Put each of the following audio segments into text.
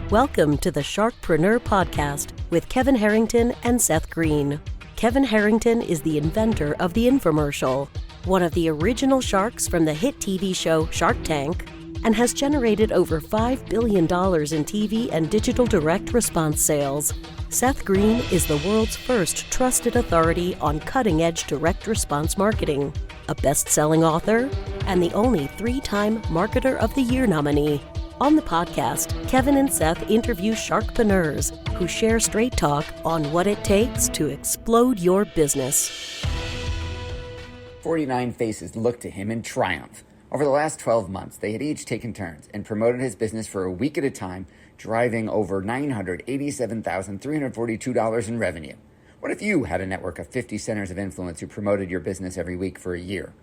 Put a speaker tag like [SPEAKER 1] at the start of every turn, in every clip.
[SPEAKER 1] Welcome to the Sharkpreneur podcast with Kevin Harrington and Seth Green. Kevin Harrington is the inventor of the infomercial, one of the original sharks from the hit TV show Shark Tank, and has generated over $5 billion in TV and digital direct response sales. Seth Green is the world's first trusted authority on cutting-edge direct response marketing, a best-selling author, and the only 3-time Marketer of the Year nominee. On the podcast, Kevin and Seth interview sharkpreneurs who share straight talk on what it takes to explode your business.
[SPEAKER 2] 49 faces looked to him in triumph. Over the last 12 months, they had each taken turns and promoted his business for a week at a time, driving over $987,342 in revenue. What if you had a network of 50 centers of influence who promoted your business every week for a year?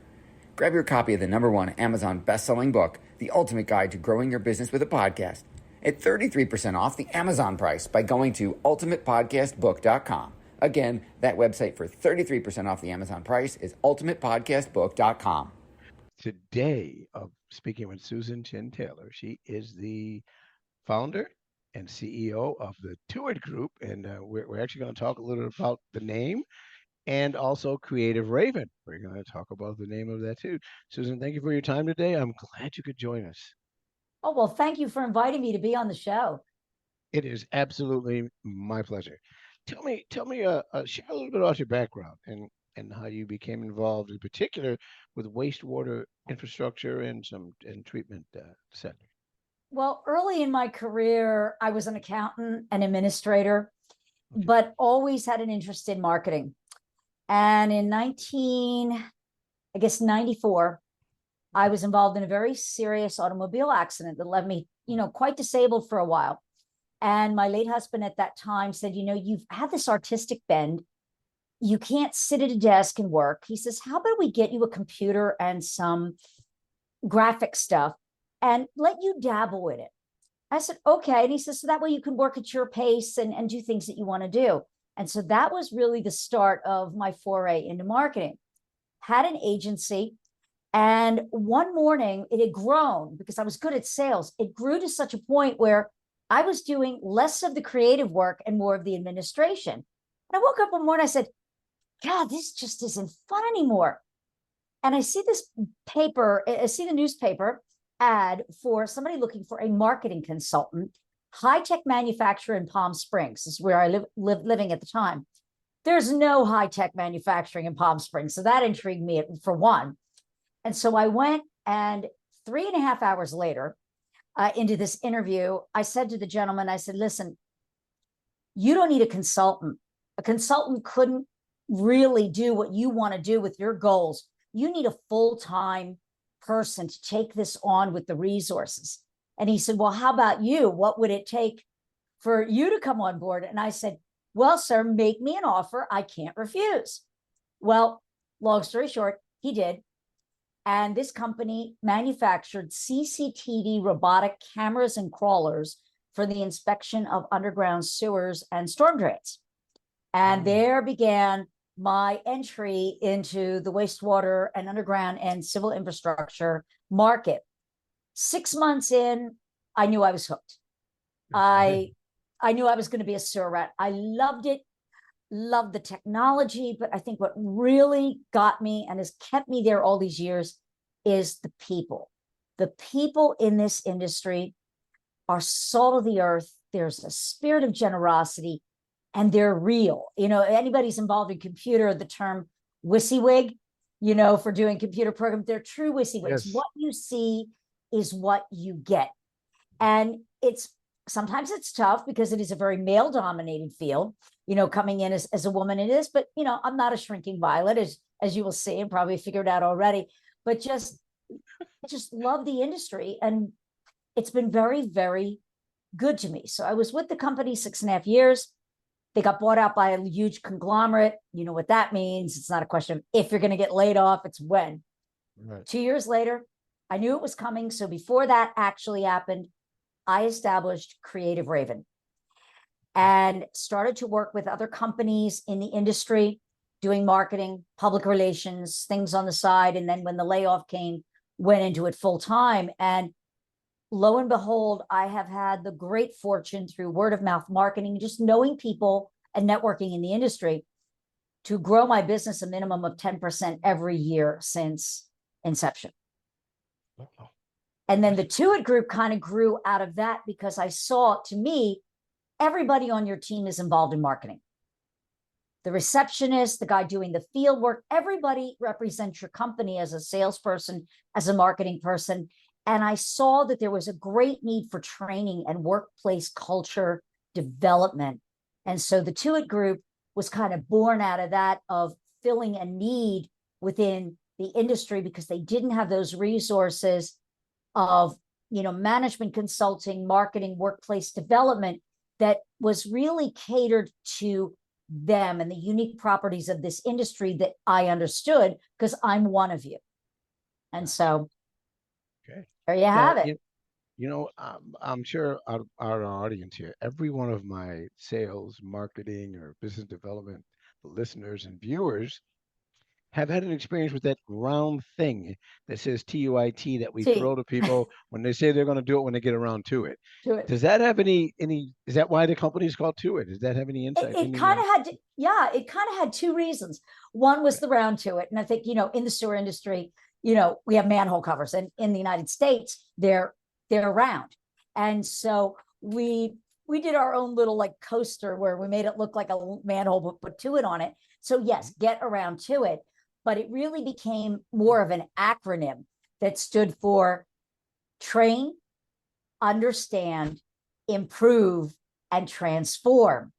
[SPEAKER 2] Grab your copy of the #1 Amazon best-selling book, The Ultimate Guide to Growing Your Business with a Podcast, at 33% off the Amazon price by going to ultimatepodcastbook.com. Again, that website for 33% off the Amazon price is ultimatepodcastbook.com.
[SPEAKER 3] Today, speaking with Suzan Chin-Taylor. She is the founder and CEO of the Tuit Group, and we're actually going to talk a little about the name and also Creative Raven. We're going to talk about the name of that too. Suzan, thank you for your time today. I'm glad you could join us.
[SPEAKER 4] Oh, well, thank you for inviting me to be on the show.
[SPEAKER 3] It is absolutely my pleasure. Tell me, share a little bit about your background and how you became involved, in particular, with wastewater infrastructure and treatment sector.
[SPEAKER 4] Well, early in my career, I was an accountant and administrator, but always had an interest in marketing. And in 94, I was involved in a very serious automobile accident that left me, quite disabled for a while. And my late husband at that time said, you've had this artistic bend. You can't sit at a desk and work. He says, how about we get you a computer and some graphic stuff and let you dabble with it? I said, okay. And he says, so that way you can work at your pace and do things that you want to do. And so that was really the start of my foray into marketing. Had an agency. And one morning it had grown because I was good at sales. It grew to such a point where I was doing less of the creative work and more of the administration. And I woke up one morning, I said, God, this just isn't fun anymore. And I see this paper, I see the newspaper ad for somebody looking for a marketing consultant, high-tech manufacturer in Palm Springs. This is where I living at the time. There's no high-tech manufacturing in Palm Springs. So that intrigued me for one. And so I went, and 3.5 hours later into this interview, I said to the gentleman, I said, listen, you don't need a consultant. A consultant couldn't really do what you want to do with your goals. You need a full-time person to take this on with the resources. And he said, well, how about you? What would it take for you to come on board? And I said, well, sir, make me an offer I can't refuse. Well, long story short, he did. And this company manufactured CCTV robotic cameras and crawlers for the inspection of underground sewers and storm drains. And there began my entry into the wastewater and underground and civil infrastructure market. 6 months in, I knew I was hooked. I knew I was going to be a sewer rat. I loved it, loved the technology, but I think what really got me and has kept me there all these years is the people. The people in this industry are salt of the earth. There's a spirit of generosity, and they're real. Anybody's involved in computer, the term WYSIWYG, for doing computer programs, they're true WYSIWYGs. Yes. What you see is what you get. And sometimes it's tough because it is a very male dominated field, coming in as a woman it is, but I'm not a shrinking violet as you will see and probably figured out already, but I just love the industry, and it's been very, very good to me. So I was with the company 6.5 years. They got bought out by a huge conglomerate. You know what that means. It's not a question of if you're going to get laid off, it's when. Right. 2 years later, I knew it was coming. So before that actually happened, I established Creative Raven and started to work with other companies in the industry, doing marketing, public relations, things on the side. And then when the layoff came, went into it full time. And lo and behold, I have had the great fortune through word of mouth marketing, just knowing people and networking in the industry, to grow my business a minimum of 10% every year since inception.
[SPEAKER 3] Wow.
[SPEAKER 4] And then the Tuit Group kind of grew out of that, because I saw, to me, everybody on your team is involved in marketing. The receptionist, the guy doing the field work, everybody represents your company as a salesperson, as a marketing person. And I saw that there was a great need for training and workplace culture development. And so the Tuit Group was kind of born out of that, of filling a need within the industry, because they didn't have those resources of, management consulting, marketing, workplace development that was really catered to them and the unique properties of this industry that I understood, because I'm one of you. And so
[SPEAKER 3] Okay.
[SPEAKER 4] there you have it.
[SPEAKER 3] I'm sure our audience here, every one of my sales, marketing, or business development listeners and viewers have had an experience with that round thing that says TUIT that we throw to people when they say they're going to do it when they get around to it.
[SPEAKER 4] Tuit.
[SPEAKER 3] Does that have any, is that why the company is called Tuit? Does that have any insight?
[SPEAKER 4] It kind of had, it kind of had two reasons. One was the round to it. And I think, in the sewer industry, we have manhole covers, and in the United States, they're round. And so we did our own little like coaster where we made it look like a manhole, but put Tuit on it. So yes, get around to it. But it really became more of an acronym that stood for train, understand, improve, and transform.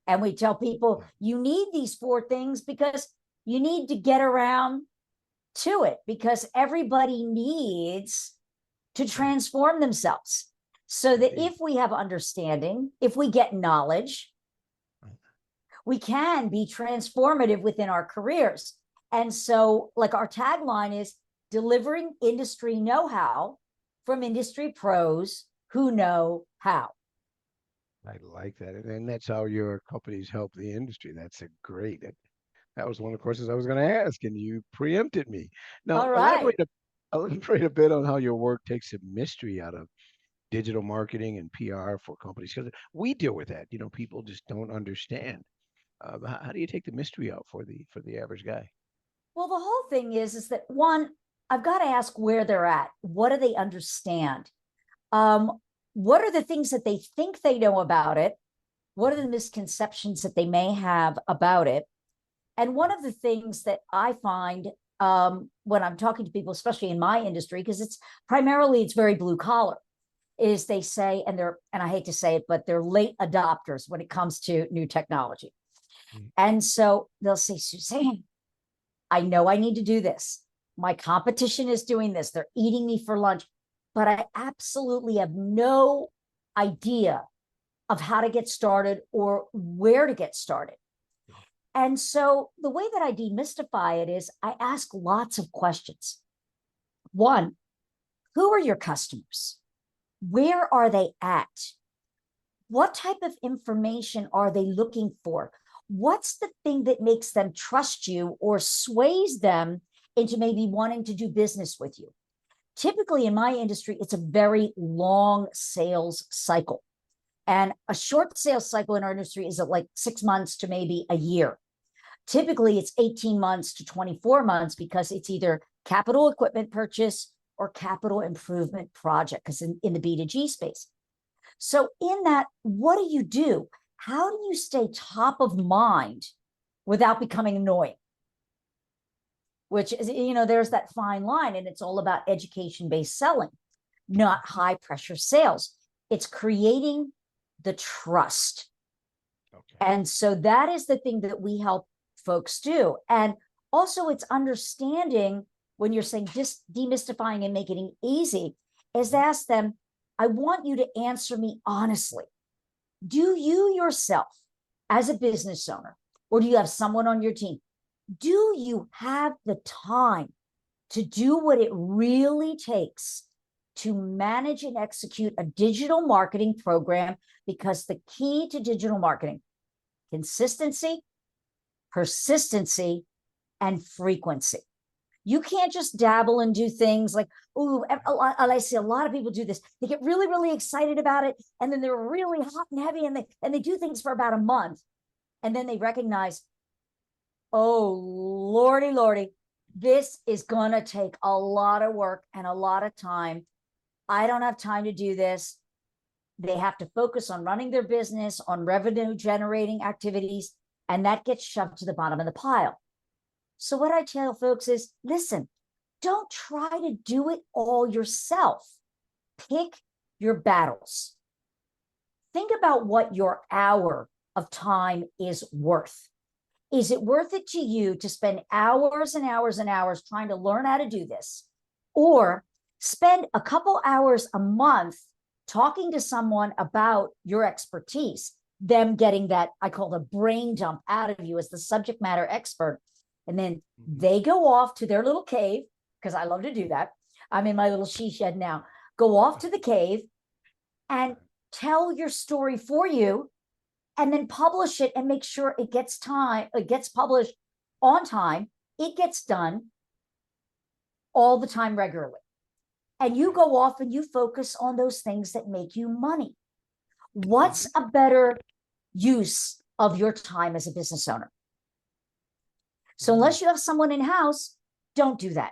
[SPEAKER 4] And we tell people, you need these 4 things because you need to get around to it, because everybody needs to transform themselves. So that if we have understanding, if we get knowledge, we can be transformative within our careers. And so, like, our tagline is delivering industry know-how from industry pros who know how.
[SPEAKER 3] I like that. And that's how your companies help the industry. That's a great. That was one of the questions I was going to ask, and you preempted me. Now,
[SPEAKER 4] All right.
[SPEAKER 3] elaborate a bit on how your work takes the mystery out of digital marketing and PR for companies, because we deal with that. People just don't understand. How do you take the mystery out for the average guy?
[SPEAKER 4] Well, the whole thing is that, one, I've got to ask where they're at. What do they understand? What are the things that they think they know about it? What are the misconceptions that they may have about it? And one of the things that I find when I'm talking to people, especially in my industry, because it's very blue collar, is they say, and I hate to say it, but they're late adopters when it comes to new technology. And so they'll say, Suzanne, I know I need to do this. My competition is doing this. They're eating me for lunch, but I absolutely have no idea of how to get started or where to get started. And so the way that I demystify it is I ask lots of questions. One, who are your customers? Where are they at? What type of information are they looking for? What's the thing that makes them trust you or sways them into maybe wanting to do business with you? Typically in my industry, it's a very long sales cycle. And a short sales cycle in our industry is like 6 months to maybe a year. Typically, it's 18 months to 24 months because it's either capital equipment purchase or capital improvement project, because in the B2G space. So in that, what do? How do you stay top of mind without becoming annoying? Which is, there's that fine line, and it's all about education-based selling, not high-pressure sales. It's creating the trust. Okay. And so that is the thing that we help folks do. And also it's understanding, when you're saying just demystifying and making it easy, is to ask them, I want you to answer me honestly. Do you yourself, as a business owner, or do you have someone on your team, do you have the time to do what it really takes to manage and execute a digital marketing program? Because the key to digital marketing, consistency, persistency, and frequency. You can't just dabble and do things like, oh, I see a lot of people do this. They get really, really excited about it. And then they're really hot and heavy and they do things for about a month. And then they recognize, oh, Lordy, Lordy, this is going to take a lot of work and a lot of time. I don't have time to do this. They have to focus on running their business, on revenue generating activities, and that gets shoved to the bottom of the pile. So what I tell folks is, listen, don't try to do it all yourself. Pick your battles. Think about what your hour of time is worth. Is it worth it to you to spend hours and hours and hours trying to learn how to do this? Or spend a couple hours a month talking to someone about your expertise, them getting that, I call the brain dump out of you as the subject matter expert. And then they go off to their little cave, because I love to do that. I'm in my little she shed now. Go off to the cave and tell your story for you, and then publish it and make sure it gets published on time. It gets done all the time regularly. And you go off and you focus on those things that make you money. What's a better use of your time as a business owner? So unless you have someone in-house, don't do that.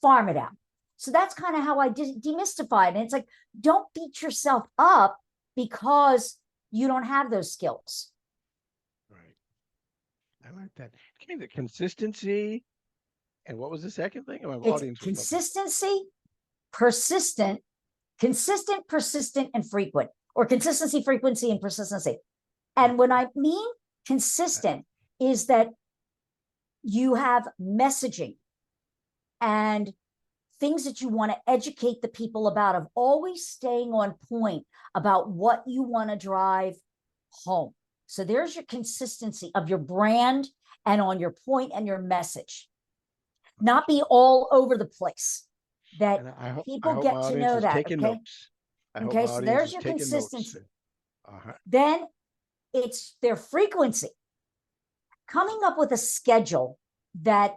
[SPEAKER 4] Farm it out. So that's kind of how I demystify it. And it's like, don't beat yourself up because you don't have those skills.
[SPEAKER 3] Right. I like that. Give me the consistency. And what was the second thing? My audience was
[SPEAKER 4] consistency, consistent, persistent, and frequent, or consistency, frequency, and persistency. And when I mean consistent is that you have messaging and things that you want to educate the people about, of always staying on point about what you want to drive home. So there's your consistency of your brand and on your point and your message. Not be all over the place. That people get to know that. Okay. Okay. So there's your consistency. Then it's their frequency. Coming up with a schedule that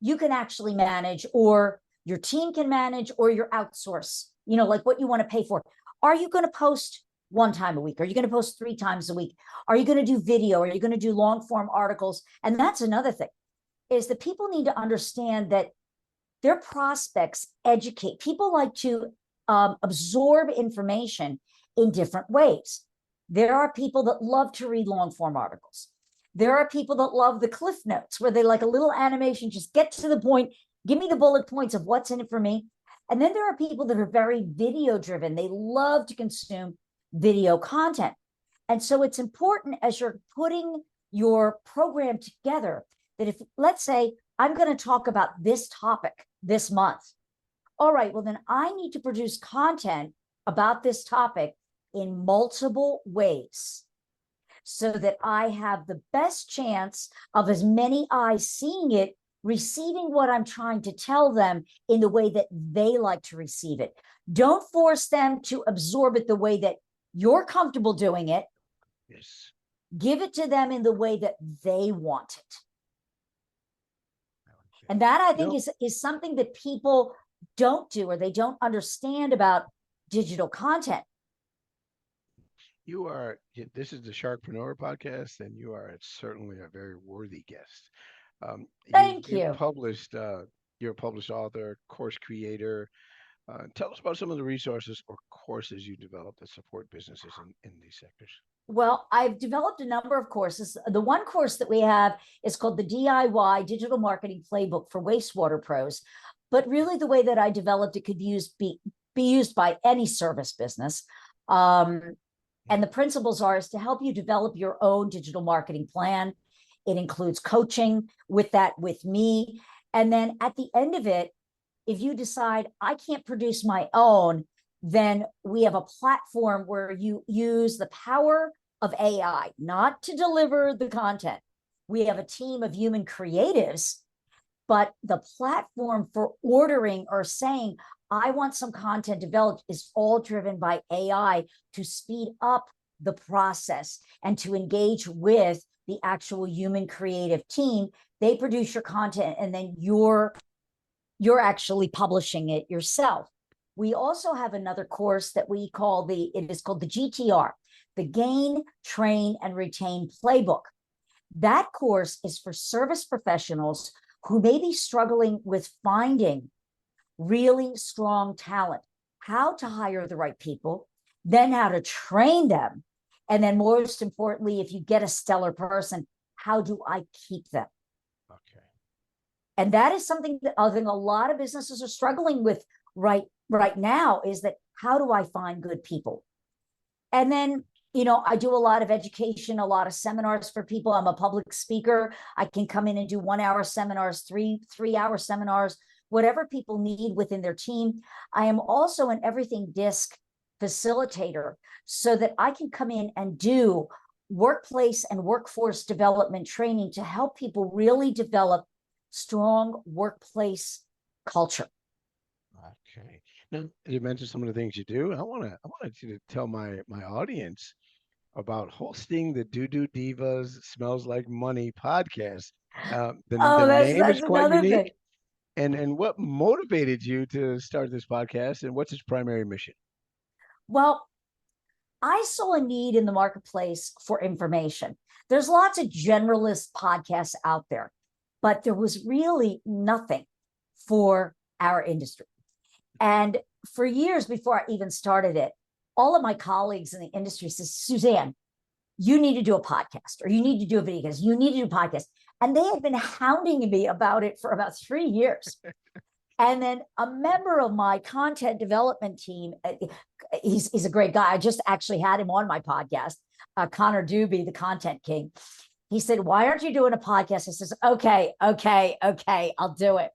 [SPEAKER 4] you can actually manage, or your team can manage, or your outsource, like what you want to pay for. Are you going to post one time a week? Are you going to post 3 times a week? Are you going to do video? Are you going to do long form articles? And that's another thing, is that people need to understand that their prospects educate. People like to absorb information in different ways. There are people that love to read long form articles. There are people that love the cliff notes, where they like a little animation, just get to the point, give me the bullet points of what's in it for me. And then there are people that are very video driven. They love to consume video content. And so it's important, as you're putting your program together, that if, let's say, I'm going to talk about this topic this month. All right, well, then I need to produce content about this topic in multiple ways, so that I have the best chance of as many eyes seeing it, receiving what I'm trying to tell them in the way that they like to receive it. Don't force them to absorb it the way that you're comfortable doing it.
[SPEAKER 3] Yes.
[SPEAKER 4] Give it to them in the way that they want it. And that, I think, is something that people don't do, or they don't understand about digital content.
[SPEAKER 3] This is the Sharkpreneur podcast, and you are certainly a very worthy guest.
[SPEAKER 4] Thank you.
[SPEAKER 3] You're a published author, course creator. Tell us about some of the resources or courses you developed that support businesses in these sectors.
[SPEAKER 4] Well, I've developed a number of courses. The one course that we have is called the DIY Digital Marketing Playbook for Wastewater Pros. But really, the way that I developed it could be used by any service business. And the principles is to help you develop your own digital marketing plan. It includes coaching with me. And then at the end of it, if you decide I can't produce my own, then we have a platform where you use the power of AI, not to deliver the content. We have a team of human creatives, but the platform for ordering or saying, I want some content developed, is all driven by AI to speed up the process and to engage with the actual human creative team. They produce your content, and then you're actually publishing it yourself. We also have another course that it is called the GTR, the Gain, Train, and Retain Playbook. That course is for service professionals who may be struggling with finding really strong talent, how to hire the right people, then how to train them. And then most importantly, if you get a stellar person, how do I keep them?
[SPEAKER 3] Okay.
[SPEAKER 4] And that is something that I think a lot of businesses are struggling with right now, is that how do I find good people? And then, I do a lot of education, a lot of seminars for people. I'm a public speaker. I can come in and do 1 hour seminars, 3-hour seminars, whatever people need within their team. I am also an everything disc facilitator, so that I can come in and do workplace and workforce development training to help people really develop strong workplace culture.
[SPEAKER 3] Okay. Now, you mentioned some of the things you do. I wanted you to tell my audience about hosting the Doo Divas Smells Like Money podcast. The name is
[SPEAKER 4] That's
[SPEAKER 3] quite
[SPEAKER 4] another thing.
[SPEAKER 3] unique. And what motivated you to start this podcast, and what's its primary mission?
[SPEAKER 4] Well, I saw a need in the marketplace for information. There's lots of generalist podcasts out there, but there was really nothing for our industry. And for years before I even started it, all of my colleagues in the industry says, Suzanne, you need to do a podcast, or you need to do a video cast. You need to do a podcast. And they had been hounding me about it for about 3 years. And then a member of my content development team, he's a great guy. I just actually had him on my podcast, Connor Doobie, the content king. He said, why aren't you doing a podcast? I says, okay, I'll do it.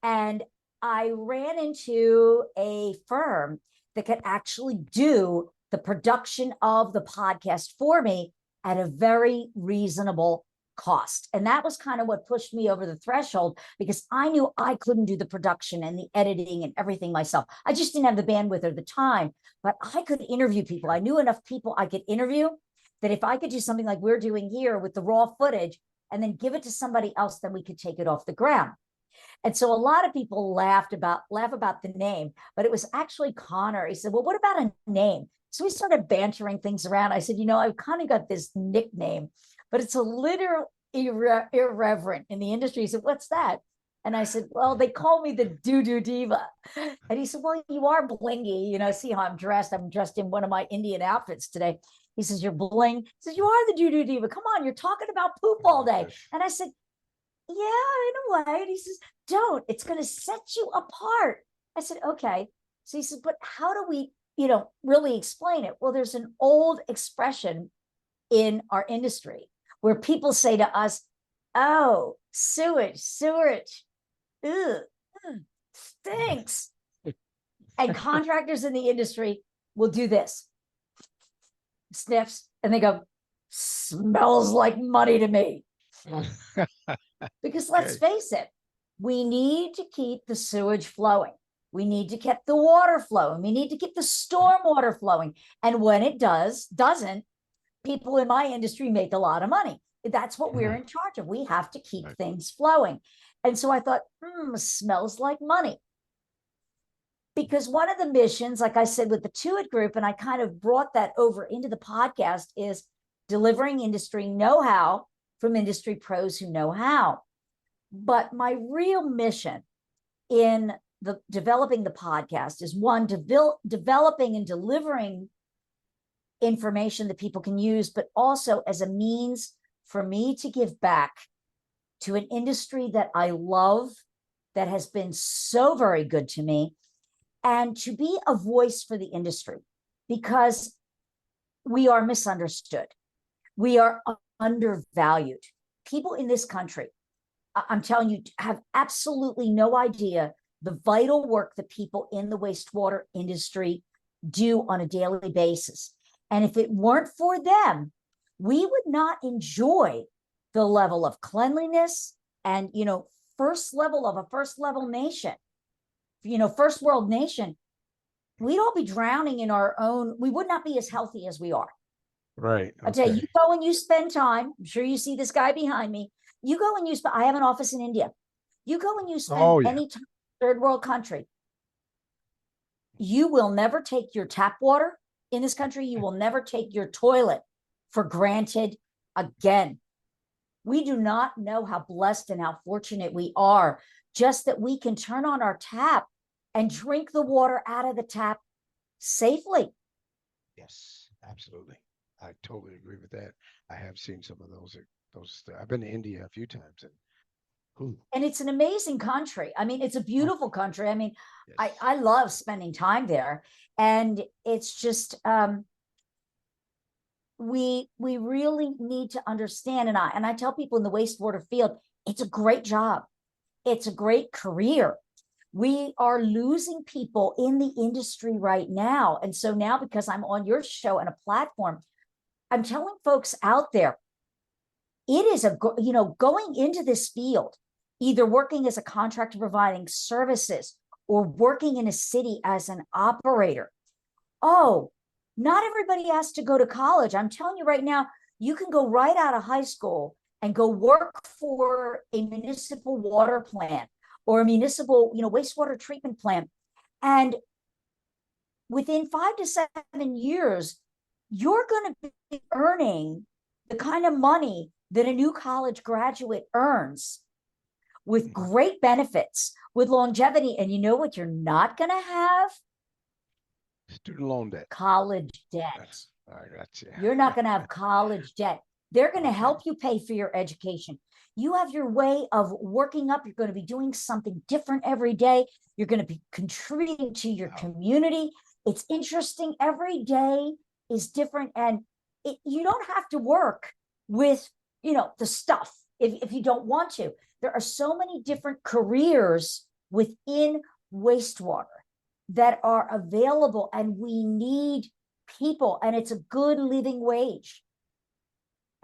[SPEAKER 4] And I ran into a firm that could actually do the production of the podcast for me at a very reasonable cost. And that was kind of what pushed me over the threshold, because I knew I couldn't do the production and the editing and everything myself. I just didn't have the bandwidth or the time, but I could interview people. I knew enough people I could interview that if I could do something like we're doing here with the raw footage and then give it to somebody else, then we could take it off the ground. And so a lot of people laugh about the name, but it was actually Connor. He said, well, what about a name? So we started bantering things around. I said, I've kind of got this nickname, but it's a little irreverent in the industry. He said, what's that? And I said, well, they call me the Doo Diva. And he said, well, you are blingy. See how I'm dressed. I'm dressed in one of my Indian outfits today. He says, you're bling. He says, you are the Doo Diva. Come on, you're talking about poop all day. And I said, yeah, in a way. And he says, don't. It's going to set you apart. I said, okay. So he said, but how do we, really explain it? Well, there's an old expression in our industry where people say to us, oh, sewage, ugh, stinks. And contractors in the industry will do this, sniffs, and they go, smells like money to me. Because let's face it, we need to keep the sewage flowing. We need to keep the water flowing. We need to keep the storm water flowing. And when it doesn't, people in my industry make a lot of money. That's what we're in charge of. We have to keep things flowing. And so I thought, smells like money. Because one of the missions, like I said, with the Tuit Group, and I kind of brought that over into the podcast, is delivering industry know-how from industry pros who know how. But my real mission in the developing the podcast is, one, developing and delivering information that people can use, but also as a means for me to give back to an industry that I love, that has been so very good to me, and to be a voice for the industry, because we are misunderstood. We are undervalued. People in this country, I'm telling you, have absolutely no idea the vital work that people in the wastewater industry do on a daily basis. And if it weren't for them, we would not enjoy the level of cleanliness and, first level of a first level nation, first world nation. We'd all be drowning in our own, we would not be as healthy as we are.
[SPEAKER 3] Right.
[SPEAKER 4] I tell you,
[SPEAKER 3] Okay.
[SPEAKER 4] you go and you spend time. I'm sure you see this guy behind me. You go and you spend, I have an office in India. You go and you spend
[SPEAKER 3] Oh yeah.
[SPEAKER 4] any time in a third world country. You will never take your tap water in this country. You will never take your toilet for granted again. We do not know how blessed and how fortunate we are, just that we can turn on our tap and drink the water out of the tap safely.
[SPEAKER 3] Yes, absolutely. I totally agree with that. I have seen some of those. I've been to India a few times, and whew,
[SPEAKER 4] And it's an amazing country. I mean, it's a
[SPEAKER 3] oh,
[SPEAKER 4] beautiful country. I mean,
[SPEAKER 3] yes.
[SPEAKER 4] I love spending time there. And it's just we really need to understand, and I tell people in the wastewater field, it's a great job. It's a great career. We are losing people in the industry right now. And so now, because I'm on your show and a platform, I'm telling folks out there, it is going into this field, either working as a contractor providing services or working in a city as an operator. Oh, not everybody has to go to college. I'm telling you right now, you can go right out of high school and go work for a municipal water plant or a municipal, wastewater treatment plant. And within 5 to 7 years, you're going to be earning the kind of money that a new college graduate earns, with great benefits, with longevity. And you know what you're not going to have?
[SPEAKER 3] Student loan debt.
[SPEAKER 4] College debt.
[SPEAKER 3] I got you.
[SPEAKER 4] You're not going to have college debt. They're going to
[SPEAKER 3] Okay.
[SPEAKER 4] help you pay for your education. You have your way of working up. You're going to be doing something different every day. You're going to be contributing to your community. It's interesting. Every day is different. And you don't have to work with, the stuff if you don't want to. There are so many different careers within wastewater that are available, and we need people, and it's a good living wage.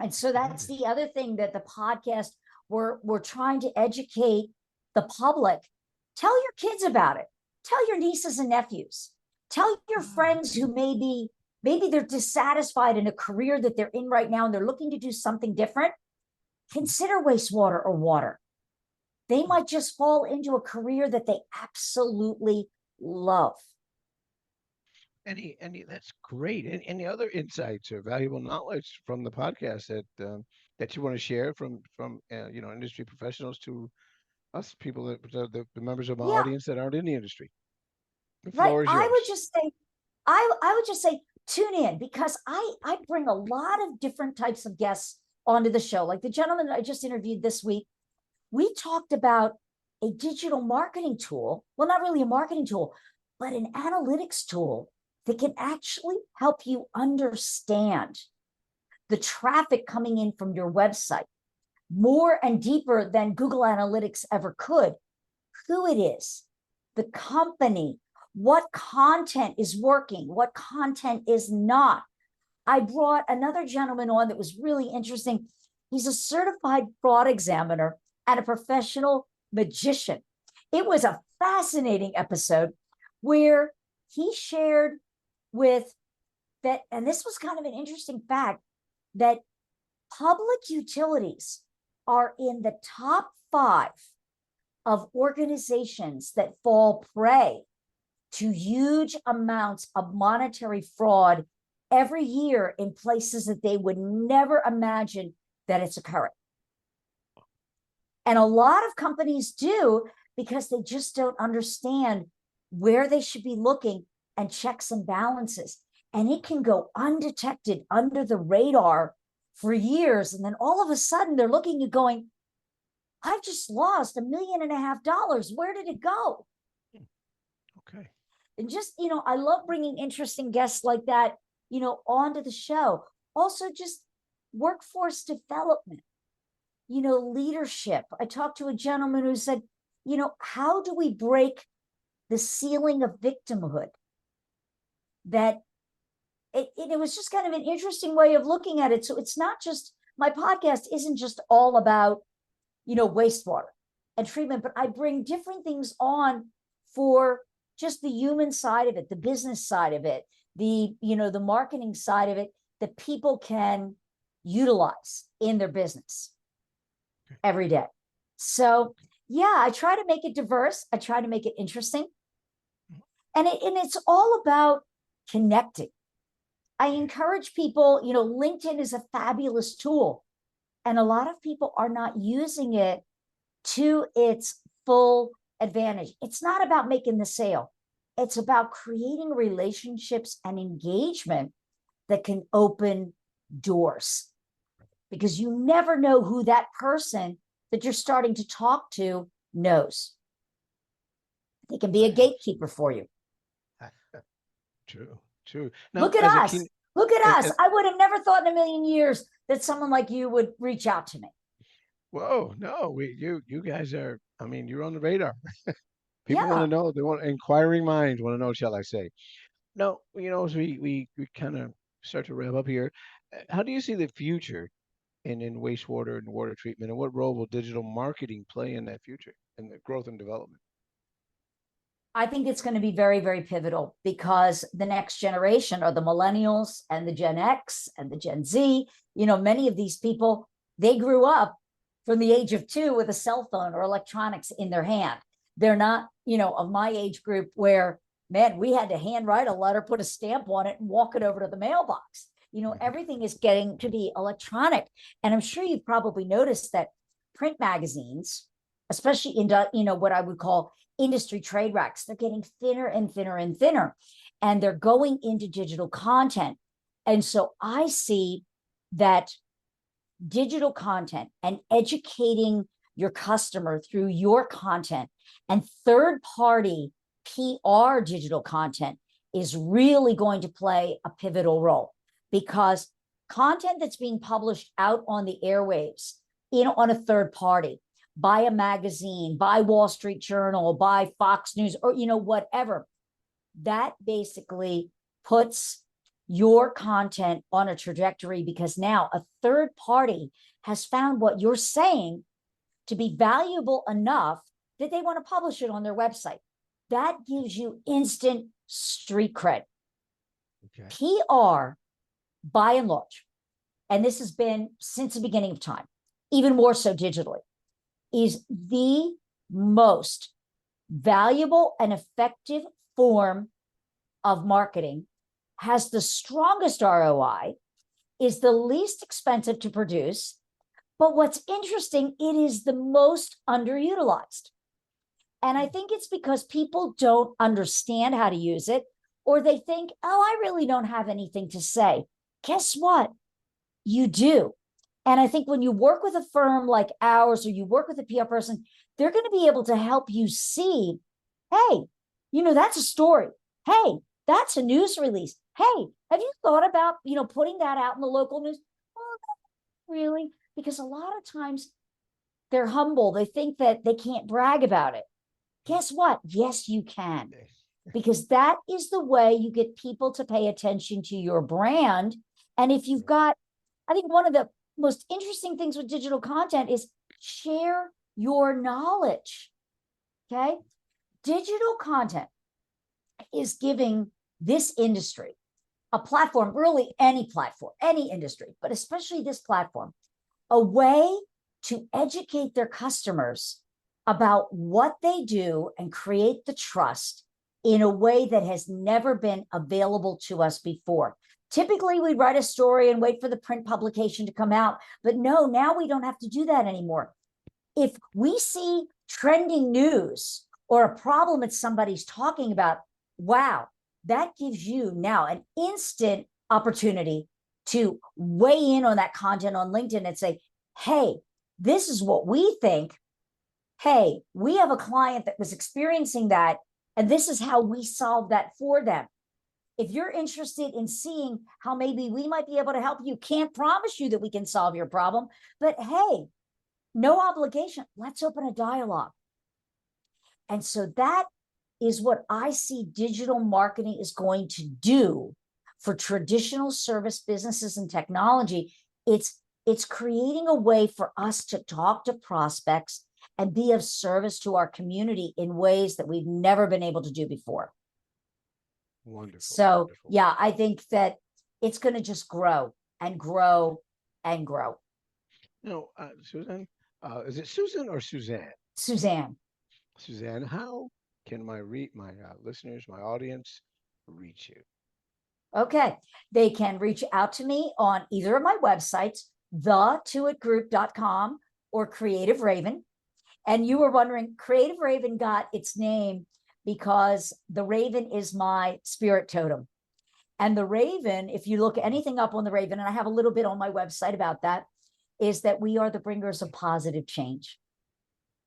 [SPEAKER 4] And so that's the other thing that the podcast, we're trying to educate the public. Tell your kids about it. Tell your nieces and nephews. Tell your friends who maybe they're dissatisfied in a career that they're in right now and they're looking to do something different. Consider wastewater or water. They might just fall into a career that they absolutely love.
[SPEAKER 3] Any that's great. Any other insights or valuable knowledge from the podcast that you want to share from industry professionals to us people the members of my
[SPEAKER 4] Yeah,
[SPEAKER 3] audience that aren't in the industry? The
[SPEAKER 4] right.
[SPEAKER 3] floor is
[SPEAKER 4] I
[SPEAKER 3] yours.
[SPEAKER 4] would just say, I would just say, tune in, because I bring a lot of different types of guests onto the show. Like the gentleman that I just interviewed this week, we talked about a digital marketing tool. Well, not really a marketing tool, but an analytics tool that can actually help you understand the traffic coming in from your website more and deeper than Google Analytics ever could. Who it is, the company, what content is working, what content is not. I brought another gentleman on that was really interesting. He's a certified fraud examiner and a professional magician. It was a fascinating episode where he shared with that, and this was kind of an interesting fact, that public utilities are in the top 5 of organizations that fall prey to huge amounts of monetary fraud every year in places that they would never imagine that it's occurring. And a lot of companies do, because they just don't understand where they should be looking and checks and balances. And it can go undetected under the radar for years. And then all of a sudden they're looking at going, I've just lost $1.5 million. Where did it go?
[SPEAKER 3] Okay.
[SPEAKER 4] And just, I love bringing interesting guests like that, onto the show. Also, just workforce development, leadership. I talked to a gentleman who said, how do we break the ceiling of victimhood? That it was just kind of an interesting way of looking at it. So it's not just, my podcast isn't just all about, wastewater and treatment, but I bring different things on for just the human side of it, the business side of it, the marketing side of it, that people can utilize in their business every day. So yeah, I try to make it diverse. I try to make it interesting. And it's all about connecting. I encourage people, LinkedIn is a fabulous tool, and a lot of people are not using it to its full advantage. It's not about making the sale. It's about creating relationships and engagement that can open doors, because you never know who that person that you're starting to talk to knows. They can be a gatekeeper for you.
[SPEAKER 3] True.
[SPEAKER 4] Now, look at us. Look at us. I would have never thought in a million years that someone like you would reach out to me.
[SPEAKER 3] Whoa, no, you guys are, you're on the radar. People want to know, they want inquiring minds want to know, shall I say. Now, as we kind of start to wrap up here, how do you see the future in wastewater and water treatment, and what role will digital marketing play in that future and the growth and development?
[SPEAKER 4] I think it's going to be very, very pivotal, because the next generation are the millennials and the Gen X and the Gen Z. Many of these people, they grew up from the age of 2 with a cell phone or electronics in their hand. They're not, of my age group where, man, we had to handwrite a letter, put a stamp on it, and walk it over to the mailbox. Everything is getting to be electronic. And I'm sure you've probably noticed that print magazines, especially in, what I would call industry trade racks, they're getting thinner and thinner and thinner, and they're going into digital content. And so I see that digital content and educating your customer through your content and third-party PR digital content is really going to play a pivotal role, because content that's being published out on the airwaves on a third party, by a magazine, by Wall Street Journal, by Fox News, or whatever, that basically puts your content on a trajectory, because now a third party has found what you're saying to be valuable enough that they want to publish it on their website. That gives you instant street cred. Okay. PR, by and large, and this has been since the beginning of time, even more so digitally, is the most valuable and effective form of marketing, has the strongest ROI, is the least expensive to produce. But what's interesting, it is the most underutilized. And I think it's because people don't understand how to use it, or they think, oh, I really don't have anything to say. Guess what? You do. And I think when you work with a firm like ours, or you work with a PR person, they're going to be able to help you see, hey, that's a story. Hey, that's a news release. Hey, have you thought about, putting that out in the local news? Oh, really? Because a lot of times they're humble. They think that they can't brag about it. Guess what? Yes, you can. Because that is the way you get people to pay attention to your brand. And if you've got, I think one of the most interesting things with digital content is share your knowledge. Okay. Digital content is giving this industry a platform, really any platform, any industry, but especially this platform, a way to educate their customers about what they do and create the trust in a way that has never been available to us before. Typically, we write a story and wait for the print publication to come out. But no, now we don't have to do that anymore. If we see trending news or a problem that somebody's talking about, wow, that gives you now an instant opportunity to weigh in on that content on LinkedIn and say, hey, this is what we think. Hey, we have a client that was experiencing that, and this is how we solved that for them. If you're interested in seeing how maybe we might be able to help you, can't promise you that we can solve your problem, but hey, no obligation. Let's open a dialogue. And so that is what I see digital marketing is going to do for traditional service businesses and technology. It's creating a way for us to talk to prospects and be of service to our community in ways that we've never been able to do before.
[SPEAKER 3] Wonderful.
[SPEAKER 4] So
[SPEAKER 3] wonderful.
[SPEAKER 4] Yeah, I think that it's going to just grow and grow and grow.
[SPEAKER 3] No, Suzan, is it Susan or Suzanne?
[SPEAKER 4] Suzanne.
[SPEAKER 3] Suzanne, how can my listeners, my audience, reach you?
[SPEAKER 4] Okay. They can reach out to me on either of my websites, the2itgroup.com or Creative Raven. And you were wondering, Creative Raven got its name because the raven is my spirit totem. And the raven, if you look anything up on the raven, and I have a little bit on my website about that, is that we are the bringers of positive change.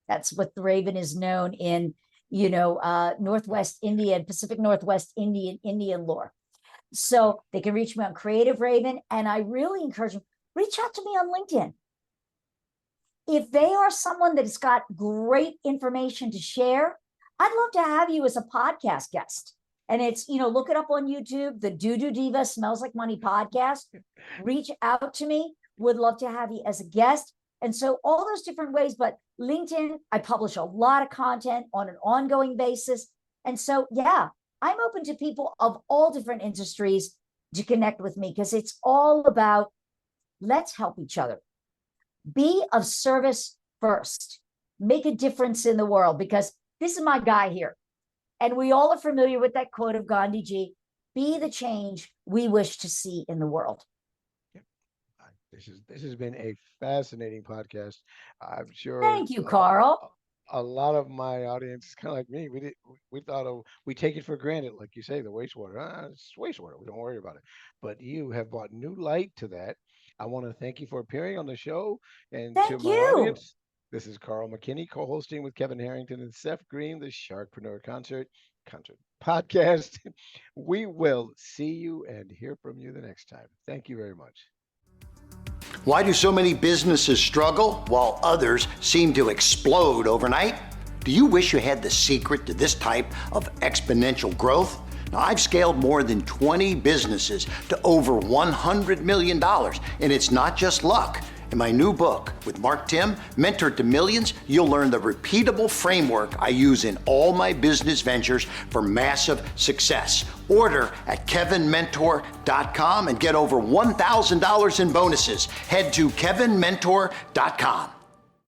[SPEAKER 4] That's what the raven is known in, Northwest Indian, Pacific Northwest Indian lore. So they can reach me on Creative Raven. And I really encourage them, reach out to me on LinkedIn. If they are someone that has got great information to share, I'd love to have you as a podcast guest. And it's, look it up on YouTube, the Doo Doo Diva Smells Like Money podcast. Reach out to me. Would love to have you as a guest. And so all those different ways, but LinkedIn, I publish a lot of content on an ongoing basis. And so, yeah, I'm open to people of all different industries to connect with me because it's all about let's help each other. Be of service first. Make a difference in the world because this is my guy here. And we all are familiar with that quote of Gandhi Ji, be the change we wish to see in the world.
[SPEAKER 3] This has been a fascinating podcast. I'm sure.
[SPEAKER 4] Thank you, Karl.
[SPEAKER 3] A lot of my audience is kind of like me. We take it for granted, like you say, the wastewater. It's wastewater. We don't worry about it. But you have brought new light to that. I want to thank you for appearing on the show. And to my audience, this is Karl McKinnie, co-hosting with Kevin Harrington and Seth Green, the Sharkpreneur Concert podcast. We will see you and hear from you the next time. Thank you very much.
[SPEAKER 5] Why do so many businesses struggle while others seem to explode overnight? Do you wish you had the secret to this type of exponential growth? Now, I've scaled more than 20 businesses to over $100 million, and it's not just luck. In my new book with Mark Tim, Mentor to Millions, you'll learn the repeatable framework I use in all my business ventures for massive success. Order at kevinmentor.com and get over $1,000 in bonuses. Head to kevinmentor.com.